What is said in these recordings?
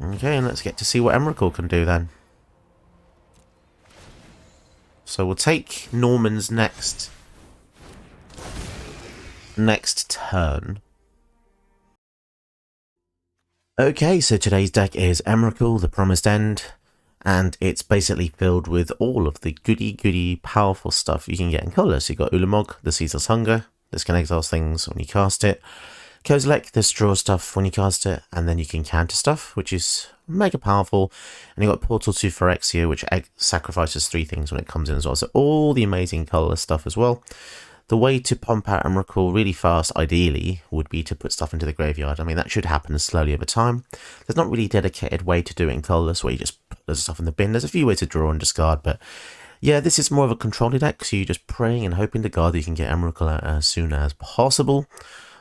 Okay, and let's get to see what Emrakul can do then. So we'll take Norman's next turn. Okay, so today's deck is Emrakul, the Promised End, and it's basically filled with all of the goody powerful stuff you can get in colours. So you've got Ulamog, the Ceaseless Hunger. This can exile things when you cast it. Kozilek, this draws stuff when you cast it, and then you can counter stuff, which is mega powerful. And you've got Portal to Phyrexia, which sacrifices 3 things when it comes in as well. So all the amazing colourless stuff as well. The way to pump out Emrakul really fast, ideally, would be to put stuff into the graveyard. I mean, that should happen slowly over time. There's not really a dedicated way to do it in colourless, where you just put loads of stuff in the bin. There's a few ways to draw and discard, but yeah, this is more of a control deck, so you're just praying and hoping to God that you can get Emrakul out as soon as possible.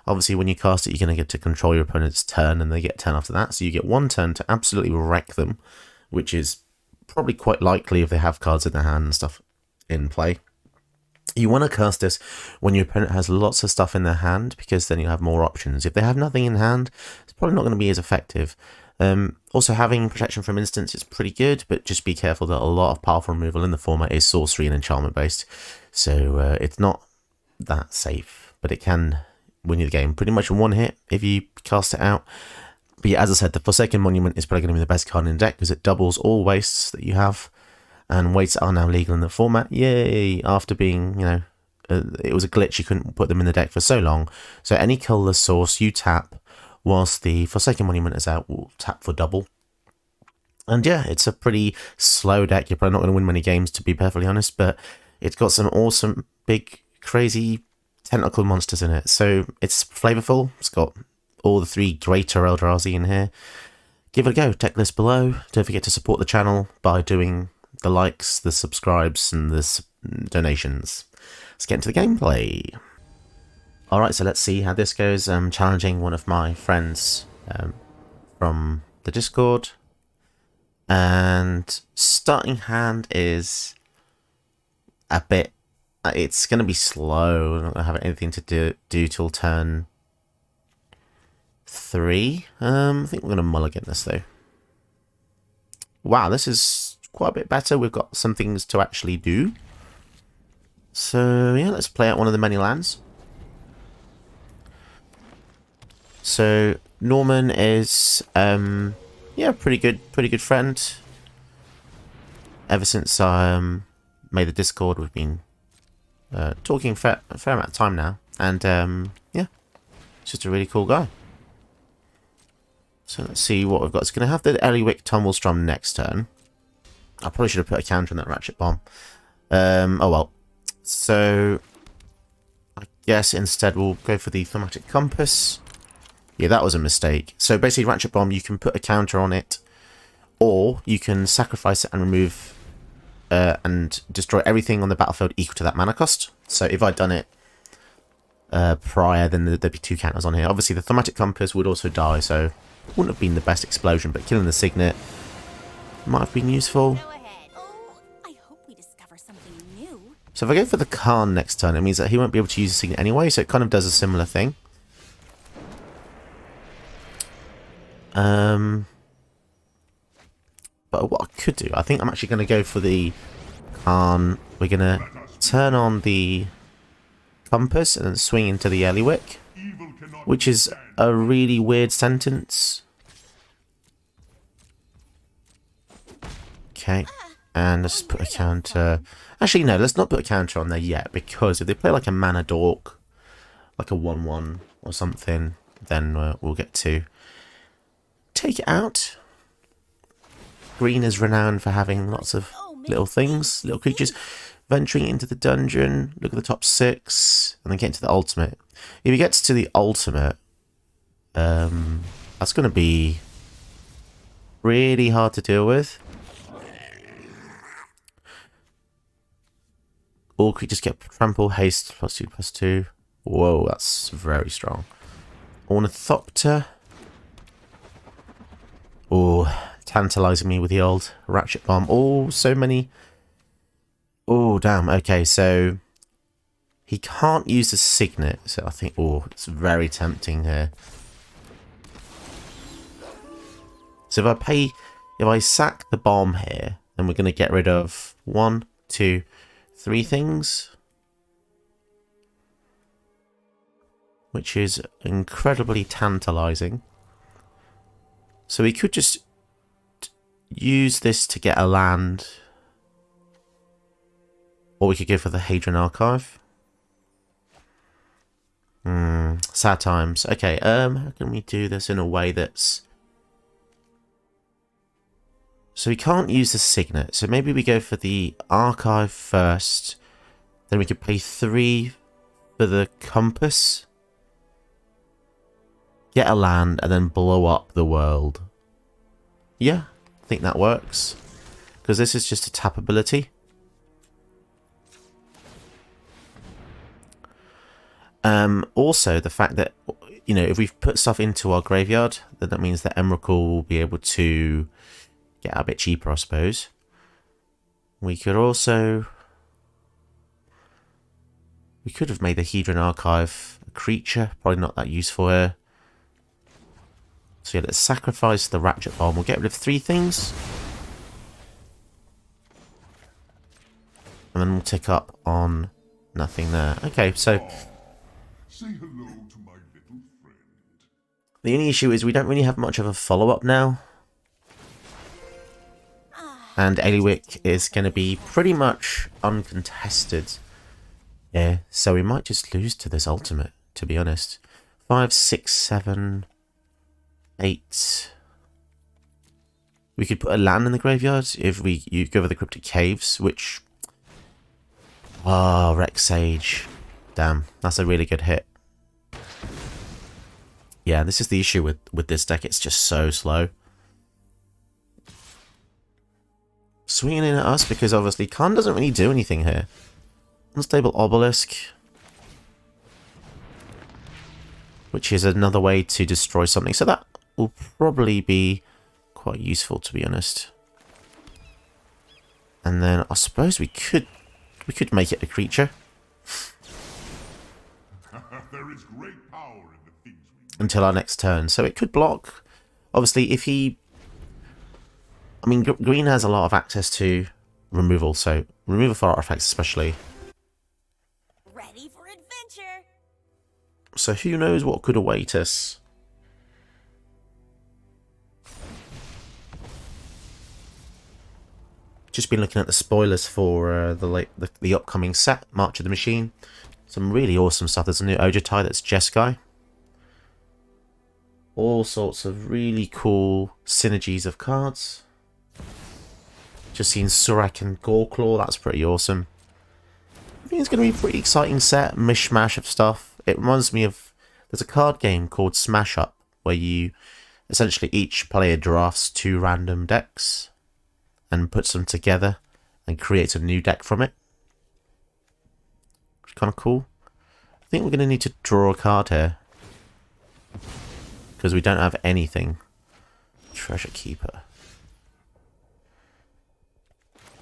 Obviously, when you cast it, you're going to get to control your opponent's turn, and they get 10 after that. So you get 1 turn to absolutely wreck them, which is probably quite likely if they have cards in their hand and stuff in play. You want to cast this when your opponent has lots of stuff in their hand, because then you'll have more options. If they have nothing in hand, it's probably not going to be as effective. Also, having protection from instants is pretty good, but just be careful that a lot of powerful removal in the format is sorcery and enchantment based. So it's not that safe, but it can win you the game pretty much in 1 hit if you cast it out. But yeah, as I said, the Forsaken Monument is probably going to be the best card in the deck, because it doubles all wastes that you have. And wastes are now legal in the format. Yay! After being, it was a glitch, you couldn't put them in the deck for so long. So any colourless source you tap whilst the Forsaken Monument is out will tap for double. And yeah, it's a pretty slow deck. You're probably not going to win many games, to be perfectly honest, but it's got some awesome, big, crazy tentacle monsters in it. So it's flavourful. It's got all the 3 greater Eldrazi in here. Give it a go. Deck list below. Don't forget to support the channel by doing the likes, the subscribes, and the donations. Let's get into the gameplay. Alright, so let's see how this goes. I'm challenging one of my friends from the Discord. And starting hand is a bit... it's going to be slow. I'm not going to have anything to do till turn 3. I think we're going to mulligan this, though. Wow, this is quite a bit better. We've got some things to actually do. So yeah, let's play out one of the many lands. So Norman is yeah, pretty good friend. Ever since I made the Discord, we've been talking a fair amount of time now, and yeah, he's just a really cool guy. So let's see what we've got. It's going to have the Eliwick Tumblestrom next turn. I probably should have put a counter on that Ratchet Bomb. Oh well. So I guess instead we'll go for the Thematic Compass. Yeah, that was a mistake. So basically, Ratchet Bomb, you can put a counter on it, or you can sacrifice it and remove and destroy everything on the battlefield equal to that mana cost. So if I'd done it prior, then there'd be 2 counters on here. Obviously, the Thematic Compass would also die, so it wouldn't have been the best explosion, but killing the Signet might have been useful. So if I go for the Khan next turn, it means that he won't be able to use the Signet anyway, so it kind of does a similar thing. But what I could do, I think I'm actually going to go for the Khan. We're going to turn on the Compass and then swing into the Eliwick, which is a really weird sentence. Okay, and let's put a counter. Actually, no, let's not put a counter on there yet, because if they play like a Mana Dork, like a 1/1 or something, then we'll get to take it out. Green is renowned for having lots of little things, little creatures. Venturing into the dungeon, look at the top 6, and then get into the ultimate. If he gets to the ultimate, that's going to be really hard to deal with. All creatures get trample, haste, +2/+2. Whoa, that's very strong. Ornithopter. Oh, tantalizing me with the old Ratchet Bomb. Oh, so many. Oh, damn. Okay, so he can't use the Signet. So I think, oh, it's very tempting here. So So if I sack the bomb here, then we're going to get rid of 1, 2, 3 things. Which is incredibly tantalizing. So we could just use this to get a land. Or we could go for the Hadron Archive. Sad times. Okay, how can we do this in a way that's... So we can't use the Signet. So maybe we go for the Archive first. Then we could pay 3 for the Compass. Get a land and then blow up the world. Yeah, I think that works. Because this is just a tap ability. Also, the fact that, you know, if we've put stuff into our graveyard, then that means that Emrakul will be able to get a bit cheaper, I suppose. We could also... We could have made the Hedron Archive a creature. Probably not that useful here. So yeah, let's sacrifice the Ratchet Bomb. We'll get rid of 3 things. And then we'll tick up on nothing there. Okay, so... Say hello to my little friend. The only issue is we don't really have much of a follow-up now. And Eliwick is going to be pretty much uncontested. Yeah, so we might just lose to this ultimate, to be honest. 5, 6, 7, 8. We could put a land in the graveyard if you go over the Cryptic Caves, which... Oh, Rex Sage. Damn, that's a really good hit. Yeah, this is the issue with this deck. It's just so slow. Swinging in at us because obviously Khan doesn't really do anything here. Unstable Obelisk. Which is another way to destroy something. So that will probably be quite useful, to be honest. And then I suppose we could make it a creature. There is great power in the things we Until our next turn. So it could block. Obviously, if he... I mean, green has a lot of access to removal, so removal for artifacts especially. Ready for adventure. So who knows what could await us. Just been looking at the spoilers for the upcoming set, March of the Machine. Some really awesome stuff. There's a new Ojutai that's Jeskai. All sorts of really cool synergies of cards. Just seen Surak and Goreclaw, that's pretty awesome. I think it's going to be a pretty exciting set, mishmash of stuff. It reminds me of, there's a card game called Smash Up, where you, essentially each player drafts 2 random decks and puts them together and creates a new deck from it. Which is kind of cool. I think we're going to need to draw a card here. Because we don't have anything. Treasure Keeper.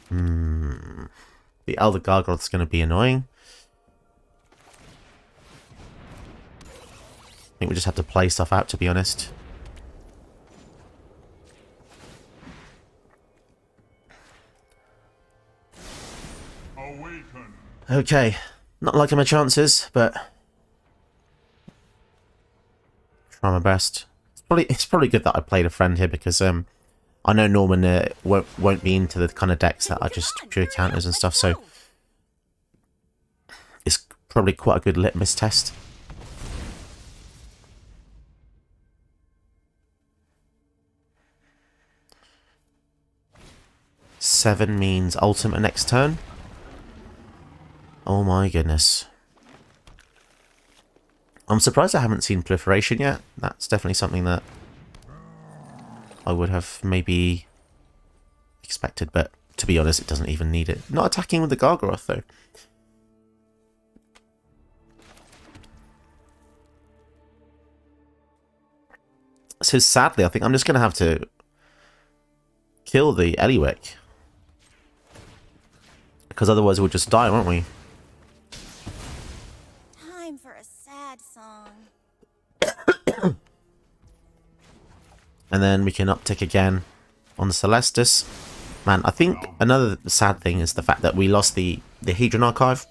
The Elder Gargoth's going to be annoying. I think we just have to play stuff out, to be honest. awaken. Okay. Not liking my chances, but... try my best. It's probably good that I played a friend here, because I know Norman won't be into the kind of decks that are just pure counters and stuff, so it's probably quite a good litmus test. Seven means ultimate next turn. Oh my goodness. I'm surprised I haven't seen Proliferation yet. That's definitely something that I would have maybe expected, but to be honest, it doesn't even need it. Not attacking with the Gargaroth, though. So sadly, I think I'm just going to have to kill the Eliwick. Because otherwise we'll just die, won't we? Time for a sad song. And then we can uptick again on the Celestis. Man, I think another sad thing is the fact that we lost the Hedron Archive.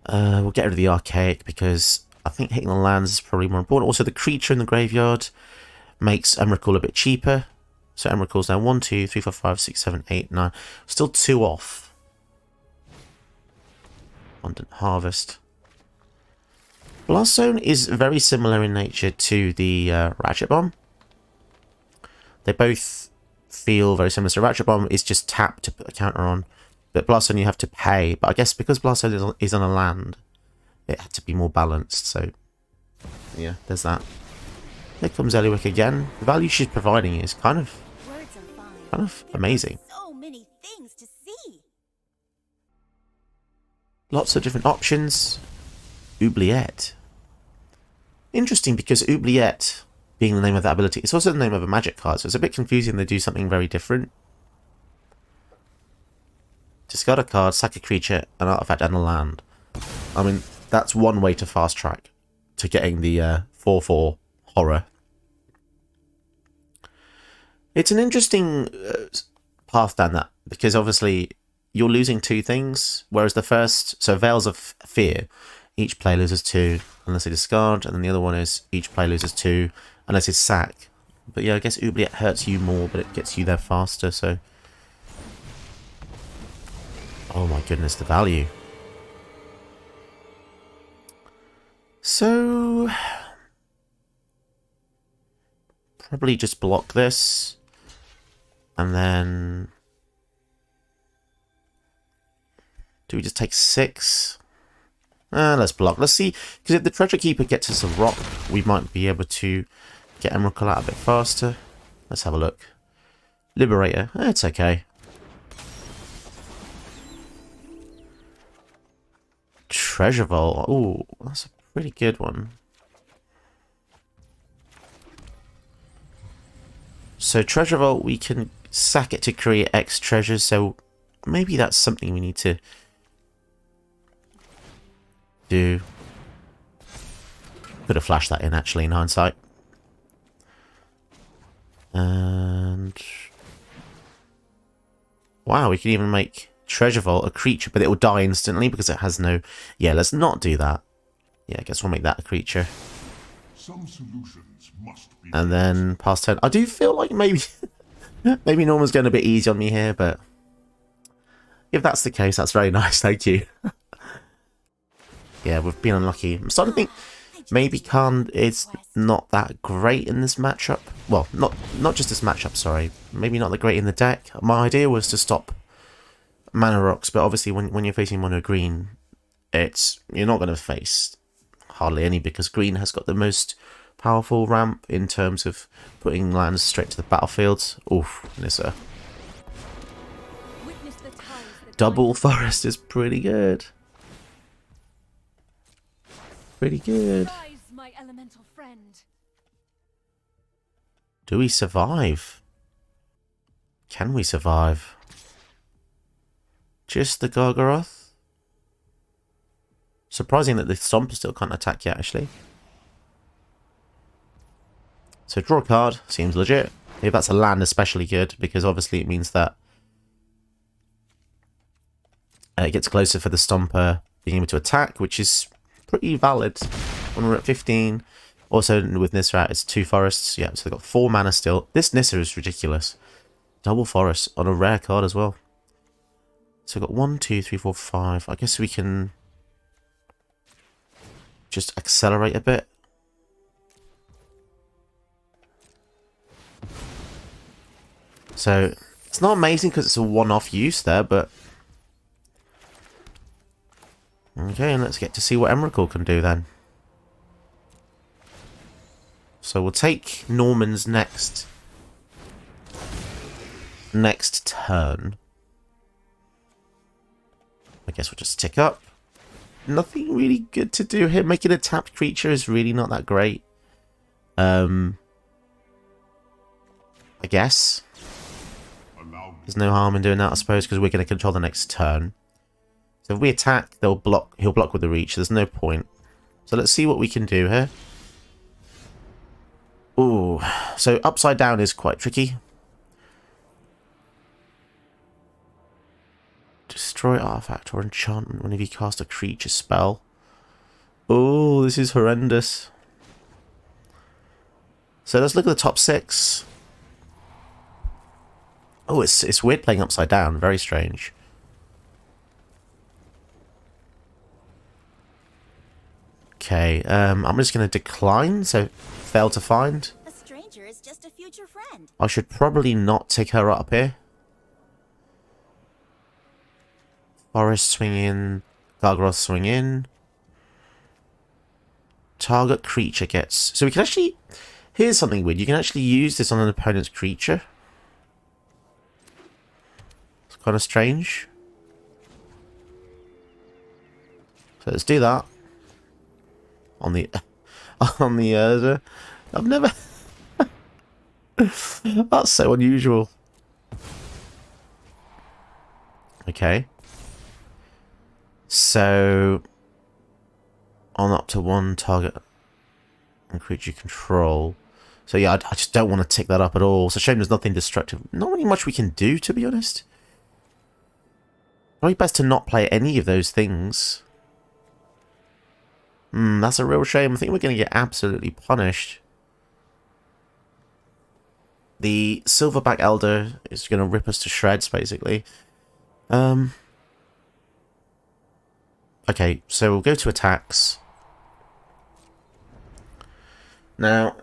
We'll get rid of the Archaic because I think hitting the lands is probably more important. Also, the creature in the graveyard makes Emrakul a bit cheaper. So Emrakul's now 1, 2, 3, 4, 5, 6, 7, 8, 9. Still 2 off. Abundant Harvest. Blast Zone is very similar in nature to the Ratchet Bomb. They both feel very similar. So Ratchet Bomb is just tap to put a counter on. But Blast Zone you have to pay. But I guess because Blast Zone is on a land, it had to be more balanced. So yeah, there's that. Here comes Eliwick again. The value she's providing is kind of amazing. So many things to see. Lots of different options. Oubliette. Interesting because Oubliette, being the name of that ability, it's also the name of a magic card, so it's a bit confusing. They do something very different. Discard a card, sack a creature, an artifact, and a land. I mean, that's one way to fast track to getting the 4/4 horror. It's an interesting path down that, because obviously you're losing 2 things, whereas the first, so Veils of Fear, each player loses 2 unless they discard, and then the other one is each player loses 2 unless it's sack. But yeah, I guess Oubliette hurts you more, but it gets you there faster, so... Oh my goodness, the value. So... probably just block this. And then... do we just take 6? Let's block. Let's see, because if the Treasure Keeper gets us a rock, we might be able to get Emrakul out a bit faster. Let's have a look. Liberator. It's okay. Treasure Vault. Ooh, that's a pretty good one. So Treasure Vault, we can sack it to create X treasures, so maybe that's something we need to do. Could have flashed that in actually in hindsight. And wow, we can even make Treasure Vault a creature, but it will die instantly because it has no... yeah, let's not do that. Yeah, I guess we'll make that a creature. Some solutions must be. And then pass turn. I do feel like maybe maybe Norman's going a bit easy on me here, but if that's the case, that's very nice. Thank you. Yeah, we've been unlucky. I'm starting to think maybe Khan is not that great in this matchup. Well, not just this matchup, sorry. Maybe not that great in the deck. My idea was to stop Mana Rocks, but obviously when you're facing mono green, you're not going to face hardly any, because green has got the most powerful ramp in terms of putting lands straight to the battlefield. Oof, Nissa. Double Forest is pretty good. Pretty good. My elemental friend. Do we survive? Can we survive? Just the Gargaroth? Surprising that the Stomper still can't attack yet, actually. So draw a card, seems legit. If that's a land, especially good, because obviously it means that it gets closer for the Stomper being able to attack, which is pretty valid when we're at 15. Also with Nissa it's 2 forests. Yeah, so they've got 4 mana still. This Nissa is ridiculous. Double forest on a rare card as well. So we've got 1, 2, 3, 4, 5. I guess we can just accelerate a bit. So it's not amazing because it's a one-off use there, but okay, and let's get to see what Emrakul can do then. So we'll take Norman's next turn. I guess we'll just tick up. Nothing really good to do here. Making a tapped creature is really not that great. I guess. There's no harm in doing that, I suppose, because we're going to control the next turn. So if we attack, he'll block with the reach. There's no point. So let's see what we can do here. So upside down is quite tricky. Destroy artifact or enchantment whenever you cast a creature spell. Oh, this is horrendous. So let's look at the top 6. Oh, it's weird playing upside down. Very strange. Okay, I'm just going to decline, so fail to find. A stranger is just a future friend. I should probably not take her up here. Forest swing in. Gargoth swing in. Target creature gets... So we can actually... Here's something weird. You can actually use this on an opponent's creature. It's kind of strange. So let's do that. On the... on the Urza. I've never... That's so unusual. Okay. So... On up to 1 target and creature control. So yeah, I just don't want to tick that up at all. It's a shame there's nothing destructive. Not really much we can do, to be honest. Probably best to not play any of those things. That's a real shame. I think we're going to get absolutely punished. The Silverback Elder is going to rip us to shreds, basically. Okay, so we'll go to attacks. Now,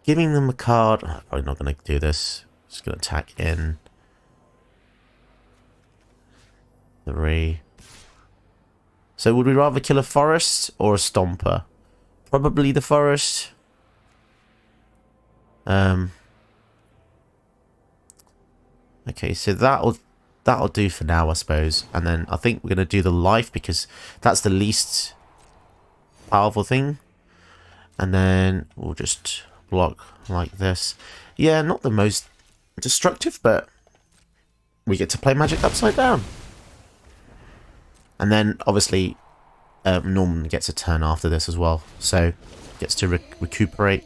giving them a card... I'm probably not going to do this. Just going to attack in. 3. So would we rather kill a forest or a stomper? Probably the forest. Okay, so that'll do for now, I suppose. And then I think we're going to do the life because that's the least powerful thing. And then we'll just block like this. Yeah, not the most destructive, but we get to play Magic upside down. And then, obviously, Norman gets a turn after this as well. So, gets to recuperate.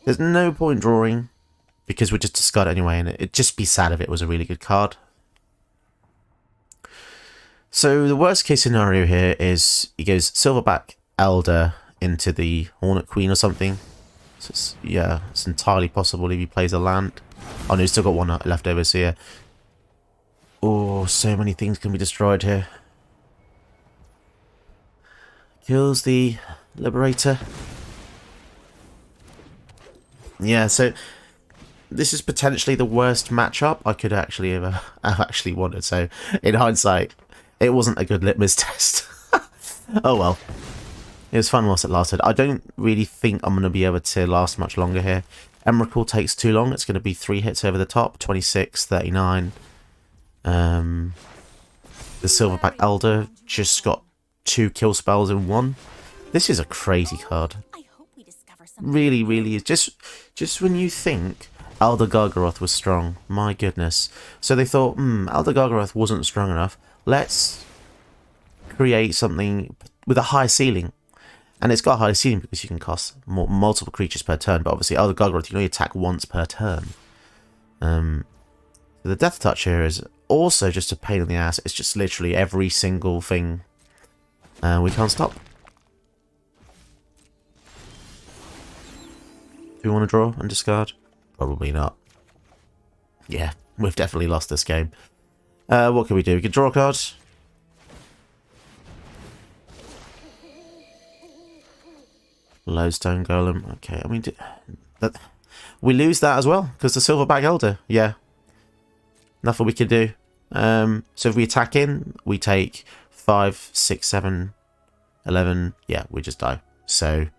There's no point drawing, because we just discard it anyway, and it'd just be sad if it was a really good card. So, the worst case scenario here is he goes Silverback Elder into the Hornet Queen or something. So it's entirely possible if he plays a land. Oh no, he's still got 1 left over, so yeah. Oh, so many things can be destroyed here. Kills the Liberator. Yeah, so this is potentially the worst matchup I could actually have actually wanted. So in hindsight, it wasn't a good litmus test. Oh well. It was fun whilst it lasted. I don't really think I'm going to be able to last much longer here. Emrakul takes too long. It's going to be 3 hits over the top. 26, 39. The Silverback Elder just got 2 kill spells in 1. This is a crazy card. I hope we discover something. Really, really is. Just when you think Elder Gargaroth was strong. My goodness. So they thought, Elder Gargaroth wasn't strong enough. Let's create something with a high ceiling. And it's got a high ceiling because you can cast multiple creatures per turn. But obviously, Elder Gargaroth, you can only attack once per turn. The Death Touch here is also just a pain in the ass. It's just literally every single thing we can't stop. Do we want to draw and discard? Probably not. Yeah, we've definitely lost this game. What can we do? We can draw a card. Lodestone Golem. Okay, I mean, we lose that as well because the Silverback Elder. Yeah, nothing we can do. So if we attack in, we take 5, 6, 7, 11. Yeah, we just die. So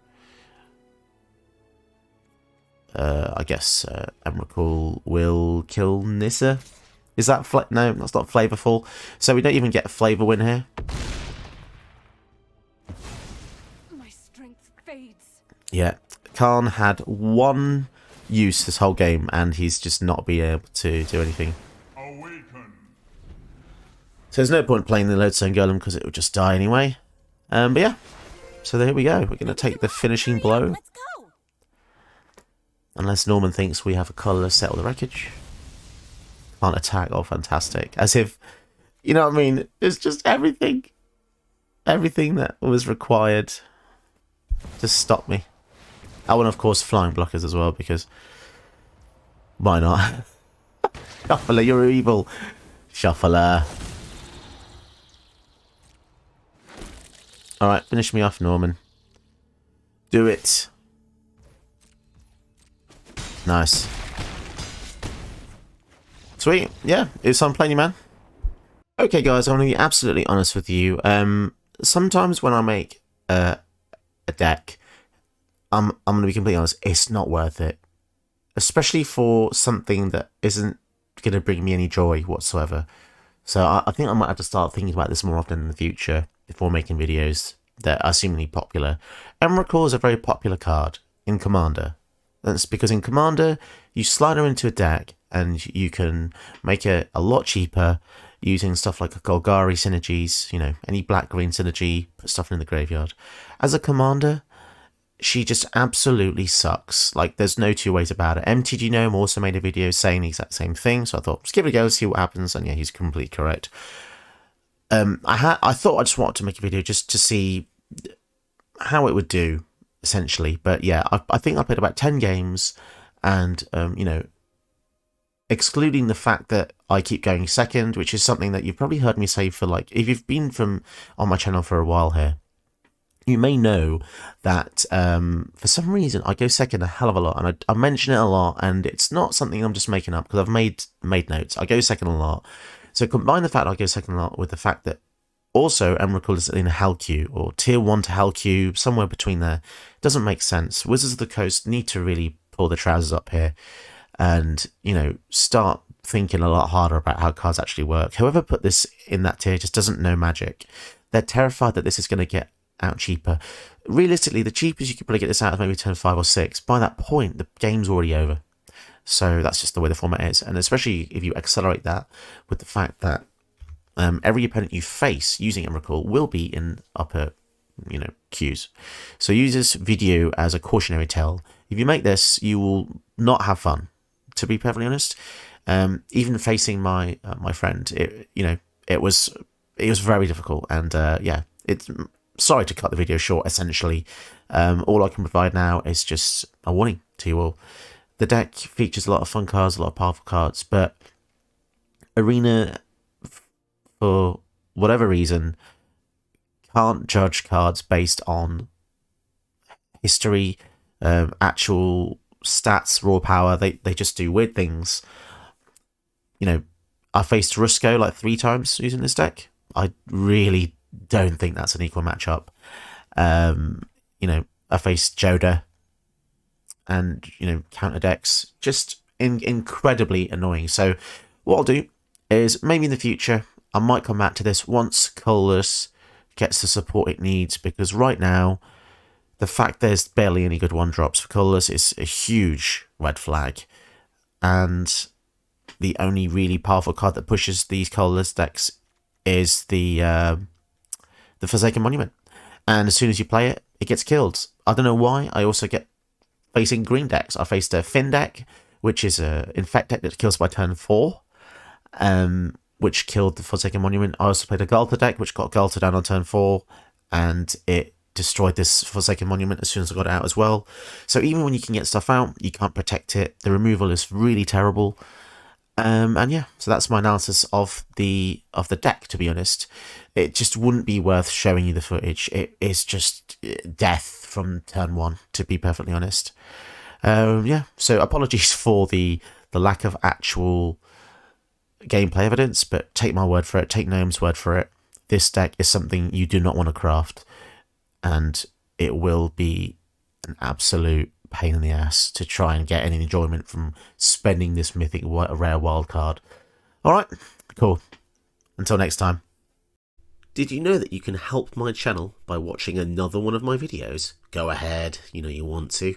I guess Emrakul will kill Nissa. Is that no? That's not flavorful. So we don't even get a flavor win here. My strength fades. Yeah, Khan had 1 use this whole game, and he's just not been able to do anything. Awaken. So there's no point playing the Lodestone Golem because it would just die anyway. But yeah, so there we go. We're going to take the finishing blow. Let's go. Unless Norman thinks we have a colourless set of the wreckage. Can't attack. Oh, fantastic. As if, you know what I mean? It's just everything. Everything that was required to stop me. Oh, and of course flying blockers as well, because why not? Shuffler, you're evil. Shuffler. Alright, finish me off, Norman. Do it. Nice. Sweet. Yeah, it's fun playing you, man. Okay, guys, I'm going to be absolutely honest with you. Sometimes when I make a deck, I'm going to be completely honest, it's not worth it. Especially for something that isn't going to bring me any joy whatsoever. So I think I might have to start thinking about this more often in the future before making videos that are seemingly popular. Emrakul is a very popular card in Commander. That's because in Commander, you slide her into a deck and you can make it a lot cheaper using stuff like a Golgari synergies, you know, any black-green synergy, put stuff in the graveyard. As a Commander, she just absolutely sucks. Like, there's no two ways about it. MTG Gnome also made a video saying the exact same thing, so I thought, let's give it a go, see what happens, and yeah, he's completely correct. I thought I just wanted to make a video just to see how it would do, essentially. But yeah, I think I played about 10 games, and, you know, excluding the fact that I keep going second, which is something that you've probably heard me say for, like, if you've been on my channel for a while here, you may know that for some reason I go second a hell of a lot, and I mention it a lot, and it's not something I'm just making up because I've made notes. I go second a lot. So combine the fact I go second a lot with the fact that also Emrakul is in a Hell queue, or tier 1 to Hell queue, somewhere between there. Doesn't make sense. Wizards of the Coast need to really pull the trousers up here and, you know, start thinking a lot harder about how cards actually work. Whoever put this in that tier just doesn't know Magic. They're terrified that this is going to get out cheaper. Realistically, the cheapest you could probably get this out is maybe turn 5 or 6. By that point, the game's already over. So that's just the way the format is. And especially if you accelerate that with the fact that every opponent you face using Emrakul will be in upper, you know, queues. So use this video as a cautionary tale. If you make this, you will not have fun, to be perfectly honest. Even facing my friend, it was very difficult. And yeah, sorry to cut the video short, essentially. All I can provide now is just a warning to you all. The deck features a lot of fun cards, a lot of powerful cards, but Arena, for whatever reason, can't judge cards based on history, actual stats, raw power. They just do weird things. You know, I faced Rusko like 3 times using this deck. I really don't think that's an equal matchup. You know, I faced Joda and, you know, counter decks, just incredibly annoying. So what I'll do is maybe in the future I might come back to this once Colorless gets the support it needs, because right now the fact there's barely any good 1-drops for Colorless is a huge red flag, and the only really powerful card that pushes these Colorless decks is the Forsaken Monument, and as soon as you play it, it gets killed. I don't know why. I also get facing green decks. I faced a Finn deck, which is a Infect deck that kills by turn 4, which killed the Forsaken Monument. I also played a Galta deck, which got Galta down on turn 4, and it destroyed this Forsaken Monument as soon as I got it out as well. So even when you can get stuff out, you can't protect it. The removal is really terrible. And yeah, so that's my analysis of the deck, to be honest. It just wouldn't be worth showing you the footage. It is just death from turn 1, to be perfectly honest. Yeah, so apologies for the lack of actual gameplay evidence, but take my word for it, take Gnome's word for it. This deck is something you do not want to craft, and it will be an absolute pain in the ass to try and get any enjoyment from spending this mythic rare wild card. Alright, cool. Until next time. Did you know that you can help my channel by watching another one of my videos? Go ahead, you know you want to.